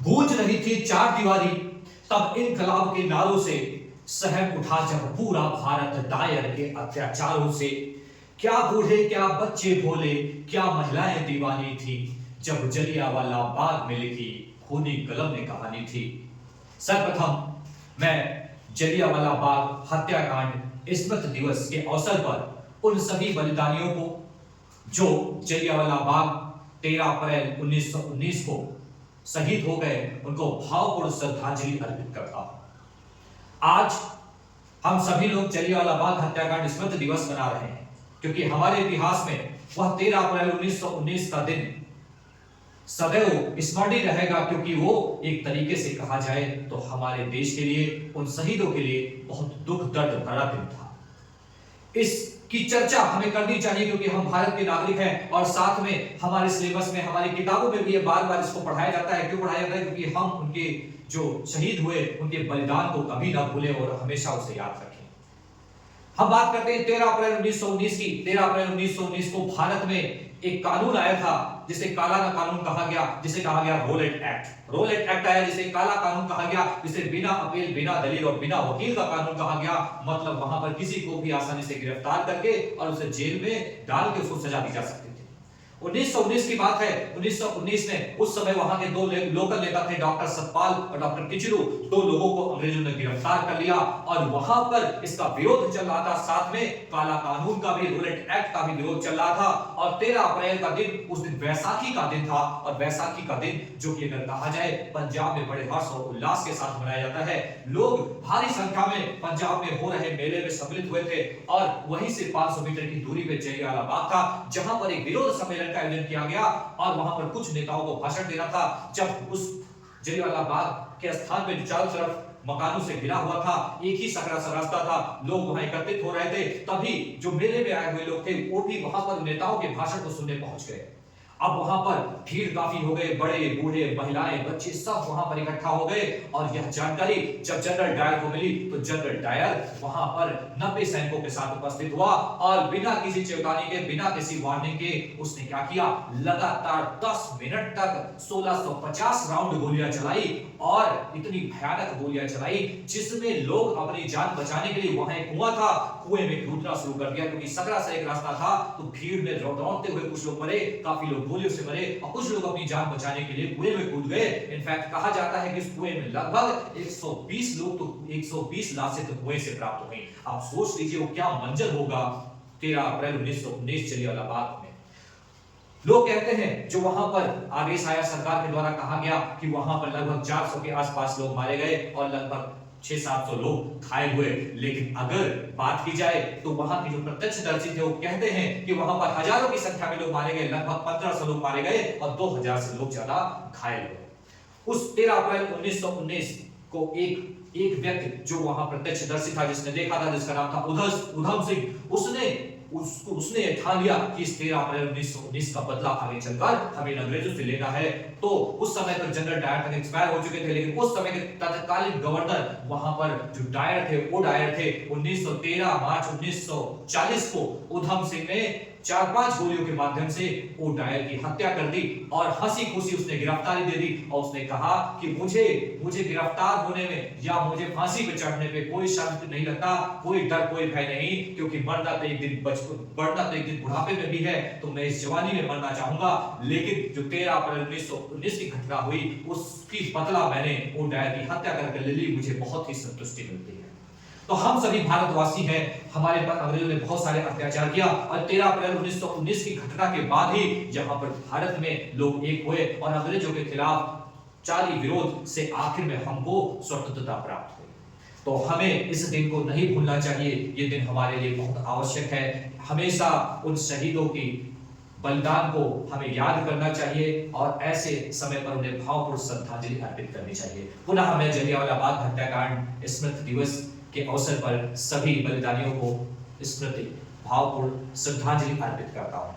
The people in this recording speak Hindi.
गूंज रही थी चार दीवारी, तब इनकलाब के नारों से सहम उठा जब पूरा भारत दायर के अत्याचारों से। क्या बूढ़े क्या बच्चे भोले, क्या महिलाएं दीवानी थी, जब जलियांवाला बाग में लिखी खूनी कलम ने कहानी थी। सर्वप्रथम मैं जलियांवाला बाग हत्याकांड स्मृति दिवस के अवसर पर उन सभी बलिदानियों को जो जलियांवाला बाग 13 अप्रैल 1919 को शहीद हो गए, उनको भावपूर्ण श्रद्धांजलि अर्पित करता हूं। आज हम सभी लोग जलियांवाला बाग हत्याकांड स्मृति दिवस मना रहे हैं क्योंकि हमारे इतिहास में वह 13 अप्रैल 1919 का दिन सदैव स्मरणीय रहेगा, क्योंकि वो एक तरीके से कहा जाए तो हमारे देश के लिए, उन शहीदों के लिए बहुत दुख दर्द भरा दिन था। इसकी चर्चा हमें करनी चाहिए क्योंकि हम भारत के नागरिक हैं और साथ में हमारे सिलेबस में, हमारी किताबों में भी ये बार बार इसको पढ़ाया जाता है। क्यों पढ़ाया जाता है? क्योंकि हम उनके जो शहीद हुए उनके बलिदान को कभी ना भूलें और हमेशा उसे याद रखें। हम बात करते हैं 13 अप्रैल 1919 की। 13 अप्रैल 1919 को भारत में एक कानून आया था जिसे काला कानून कहा गया, जिसे कहा गया रोलेट एक्ट। रोलेट एक्ट आया जिसे काला कानून कहा गया, जिसे बिना अपील, बिना दलील और बिना वकील का कानून कहा गया। मतलब वहां पर किसी को भी आसानी से गिरफ्तार करके और उसे जेल में डाल के उसको सजा दी जा सकती थी। 1919 की बात है। 1919 में उस समय वहां के दो लोकल नेता थे, डॉक्टर सतपाल और डॉक्टर किचलू। दो लोगों को अंग्रेजों ने गिरफ्तार कर लिया और वहां पर इसका विरोध चल रहा था। साथ में काला कानून का भी, रूलेट एक्ट का भी विरोध चल रहा था। और 13 अप्रैल का दिन, उस दिन वैसाखी का दिन था। और वैसाखी का दिन जो कि अगर कहा जाए पंजाब में बड़े हर्ष और उल्लास के साथ मनाया जाता है। लोग भारी संख्या में पंजाब में हो रहे मेले में सम्मिलित हुए थे और वहीं से 500 मीटर की दूरी पे जलियांवाला बाग था, जहां पर एक विरोध सम्मेलन का आयोजन किया गया और वहां पर कुछ नेताओं को भाषण देना था। जब उस जलियांवाला बाग के स्थान पे चारों तरफ मकानों से घिरा हुआ था, एक ही सकरा सा रास्ता था, लोग वहां एकत्रित हो रहे थे, तभी जो मेले में आए हुए लोग थे वो भी वहां पर नेताओं के भाषण को सुनने पहुंच गए। अब वहां पर भीड़ काफी हो गए, बड़े बूढ़े महिलाएं बच्चे सब वहां पर इकट्ठा हो गए। और यह जानकारी जब जनरल डायर को मिली तो जनरल डायर वहां पर 90 सैनिकों के साथ उपस्थित हुआ और बिना किसी चेतावनी के, बिना किसी वार्निंग के उसने क्या किया, लगातार 10 मिनट तक 1650 राउंड गोलियां चलाई और इतनी भयानक गोलियां चलाई जिसमें लोग अपनी जान बचाने के लिए, वहां एक कुआं था, कुएं में कूदना शुरू कर दिया क्योंकि सकरा से एक रास्ता था। तो भीड़ में दौड़ते हुए कुछ लोग मरे, काफी लोग गोलियों से मरे और कुछ लोग अपनी जान बचाने के लिए कुएं में कूद गए। इनफैक्ट कहा जाता है कि इस कुएं में लगभग 120 लोग, तो 120 लाशें तो कुएं से प्राप्त हुई। आप सोच लीजिए वो क्या मंजर होगा 13 अप्रैल 1919 जलियांवाला बाग में। लोग कहते हैं जो वहां पर आदेश आया सरकार के द्वारा, कहा गया कि वहां पर लगभग 400 के आसपास लोग मारे गए और लगभग 600-700 लोग घायल हुए। लेकिन अगर बात की जाए तो वहां के जो प्रत्यक्षदर्शी थे वो कहते हैं कि वहां पर हजारों की संख्या में लोग मारे गए, लगभग 1500 लोग मारे गए और 2000 से लोग ज्यादा घायल हुए। उस 13 अप्रैल 1919 को एक व्यक्ति जो वहां प्रत्यक्षदर्शी था, जिसने देखा था, जिसका नाम था उधम सिंह, उसने ठान लिया कि इस 13 अप्रैल 1919 का बदला आगे चलकर हमें अंग्रेजों से लेना है। तो उस समय तक जनरल डायर तक एक्सपायर हो चुके थे, लेकिन उस समय के तत्कालीन गवर्नर वहां पर जो डायर थे वो डायर थे। 1913 मार्च 1940 को उधम सिंह ने 4-5 गोलियों के माध्यम से वो डायर की हत्या कर दी और हंसी खुशी उसने गिरफ्तारी दे दी। और उसने कहा कि मुझे गिरफ्तार होने में या मुझे फांसी पे चढ़ने पे कोई शर्म नहीं लगता, कोई डर, कोई भय नहीं, क्योंकि मरना तो एक दिन बुढ़ापे में भी है, तो मैं इस जवानी में मरना चाहूंगा। लेकिन जो 13 अप्रैल 1919 की घटना हुई उसकी बदला मैंने वो डायर की हत्या करके ले ली, मुझे बहुत ही संतुष्टि मिलती है। तो हम सभी भारतवासी हैं, हमारे पर अंग्रेजों ने बहुत सारे अत्याचार किया और 13 अप्रैल 1919 की घटना के बाद ही यहाँ पर भारत में लोग एक हुए और अंग्रेजों के खिलाफ जारी विरोध से आखिर में हमको स्वतंत्रता प्राप्त हुई। तो हमें इस दिन को नहीं भूलना चाहिए, ये दिन हमारे लिए बहुत आवश्यक है। हमेशा उन शहीदों की बलिदान को हमें याद करना चाहिए और ऐसे समय पर उन्हें भावपूर्ण श्रद्धांजलि अर्पित करनी चाहिए। पुनः मैं जलियांवाला बाग हत्याकांड स्मृति दिवस के अवसर पर सभी बलिदानियों को स्मृति भावपूर्ण श्रद्धांजलि अर्पित करता हूं।